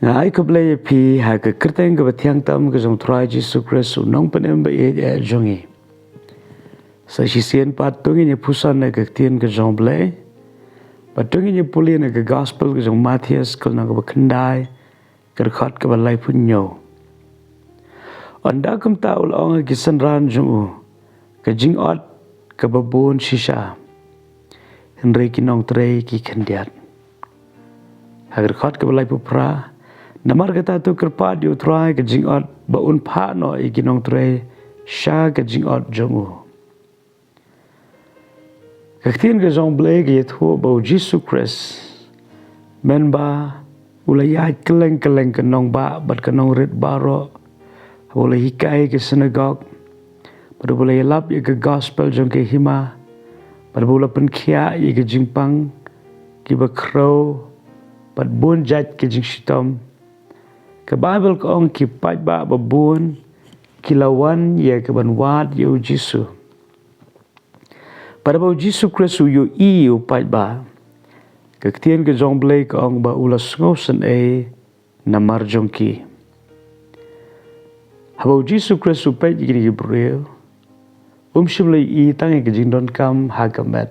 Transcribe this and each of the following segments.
Ngai ko blay pi ha ka kerteng ka bathiang tam ka jong try Jesus Christ nong panem ba e jongi. Sa si sien pat tungi ni pusan na ka tien ka jong blay. But tungi ni puli na ka gospel ka jong Matthias kal na ka bakandai ka khat ka balai punyo. Anda kum taul ong ki sanran jong u ka jing ot ka babon shisha. Henry ki nong trei ki kandiat. Agar khat ka balai pupra namar kata tu kerpa di utrai ke jingot baun pa no ikinong tre sha ke jingot jongu. Kaktin ke jong blay ke yethu bau Jesus Christ men ba ulayai keleng ke nong ba bat ke nong rit baro ulay hikai ke synagogue pada ulay lap ye ke gospel jong ke hima pada ulay penkia ye ke jingpang ki ba crow pat bun jat ke jing shitom. Ke Bible ko ong ki pat ba babun kilawan ye ke ban wat ye Jisu. Pada ba Jisu Kristu yo i yo pat ba. Ke tien ke jong blay ko ong ba ulas ngosen e namar jong ki. Haba Jisu Kristu pat ye ki Gabriel. Shimlay i tangi ke jindon kam hagamet.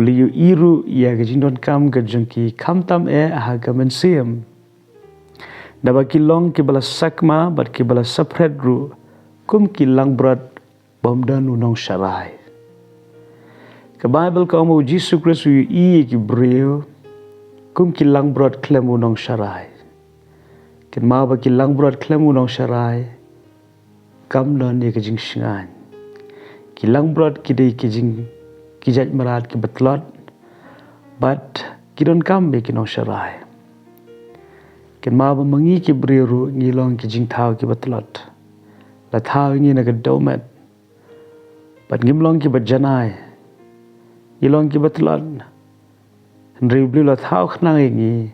Uli yo iru ye ke jindon kam ke jong ki kam tam e hagamen siem. Daba kilong ki bala sakma bat ki bala sapret ru kum ki langbrot bomdan unong sharai. Ke Bible ka mo Jesus Christ yu i ki brio kum ki langbrot klem unong sharai. Ken ma ba ki langbrot klem unong sharai kam don ye ke jing shingan. Ki langbrot ki dei ki jing ki jat marat ki batlot bat ki don kam be ki nong sharai. Ken ma ba mangi ki briru ngilong ki jing thao ki batlot. La thao ngi na ka domet. Bat ngimlong ki bajanai. Ngilong ki batlot. Henry bli la thao khnang ngi.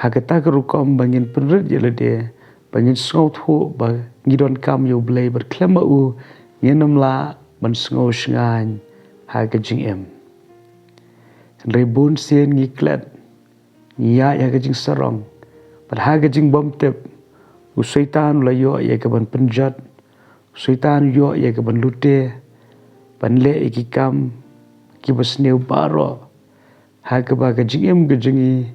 Hakata ka rukom bangin penrit ye de bangin sngow thu ba ngidon kam yo blay ber klema u ngenam la ban sngow shngan ha ka jing em. Henry bun sien ngi klet ya ya ke jing sarong padha ke jing bom tep usaitan la yo ya ke ban penjat usaitan yo ya ke ban lute panle ki kam ki basneu baro ha ke ba ke jing em ke jingi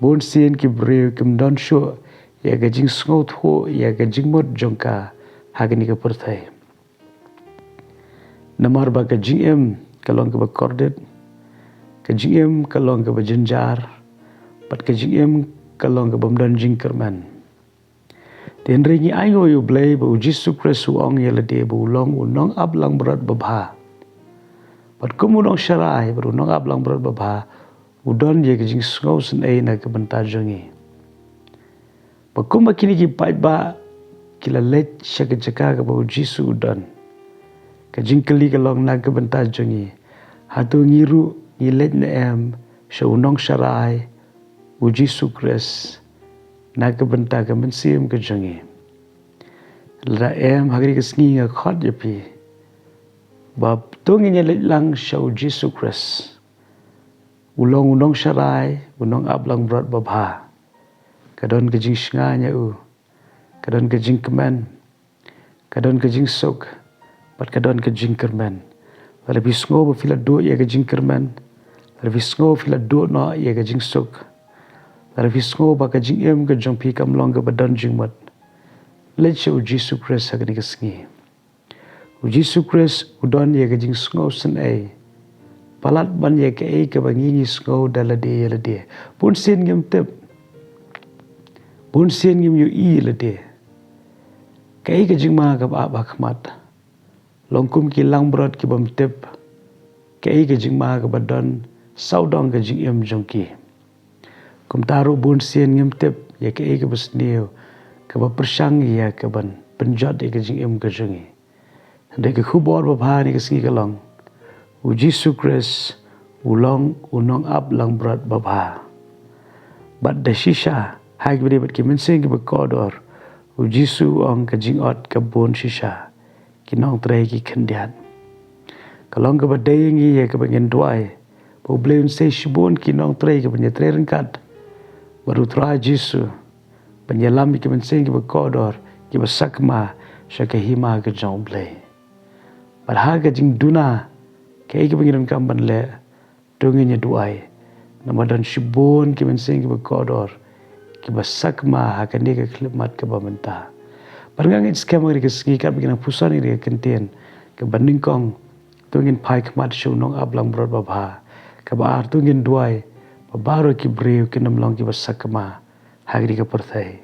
bon sien ki breu kim don sho ya ke jing sngot ho ya ke jing mod jongka ha ke ni ke perthai namar ba ke jing em kalong ke ba kordet ke jing em kalong ke ba jenjar pat ke jing em kalong ke bomdan jing kerman. Ten ringi ayo yo blay ba Jisu Kristu ong yela de bu long unong ablang berat babha. Pat kumunong syarai ba unong ablang berat babha udon ye ke jing sngow sen ai na ke benta jongi. Ba kuma kini ki pat ba kila let syaka jaka ke ba Jisu udon. Ke jing keli kalong na ke benta jongi. Hatu ngiru ngilet na em sya unong syarai Jisu Christ na ke benta ke mensim ke jongi. La em hagri ke sngi nga khot ye pi. Ba tungi nya lang syau Jisu Christ. Ulong unong syarai, unong ablang berat babha. Kadon ke jing shnga nya u. Kadon ke jing kemen. Kadon ke jing sok. Pat kadon ke jing kermen. Lebih sngo ba fila do ye ke jing kermen. Lebih sngo fila do no ye ke jing sok. Lebih sngo ba ke jing em ke jong pi kam long ke badan jing mat. Let syau Jisu Christ hagni ke sngi. Jisu Christ udon ye ke jing sngo sen ai. Palat ban ye ke ai ke bangi sngo dalade. Pun sen ngem tep. Pun sen ngem yu i lade. Ke ai ke jing ma ke ba khmat. Longkum ki langbrot ki bam tep. Ke ai ke jing ma ke badan saudong ke jing em jong ki. Kum taruh bun sen ngem tep ye ke ai ke besneu. Ke ba persang ya ke ban penjat ye ke jing em ke jongi. Ndai ke khubor babha ni ke sngi kalong. Jisu Christ ulong unong ab lang berat babha. Bat da shisha hai ke bat ki menseng ke kodor. Jisu ong ke jing ot ke bon shisha. Kinong trai ki kendiat. Kalong ke badai ngi ye ke bangen duai. Ba bleun se shibon kinong trai ke banya trai rengkat. baru trai Jesu penyelam ki mensing ki kodor ki sakma syaka hima ke jomble padha ke jing duna ke ki pengiran kamban le dongenya duai namadan shibon ki mensing ki kodor ki sakma hakan dia ke klimat ke bamenta parngang skema ri ke ski ka bigina pusan ri ke kenten ke banding kong tungin pai kmat shu nong ablang brot babha ke bar tungin duai baru ki breu ki namlong ki sakma hagri ke perthai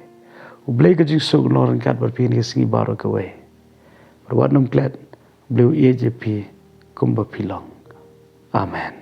ublei ke jing sok noran kat berpin ke singi baru ke we berwat nom klet bleu EJP kumba pilong amen.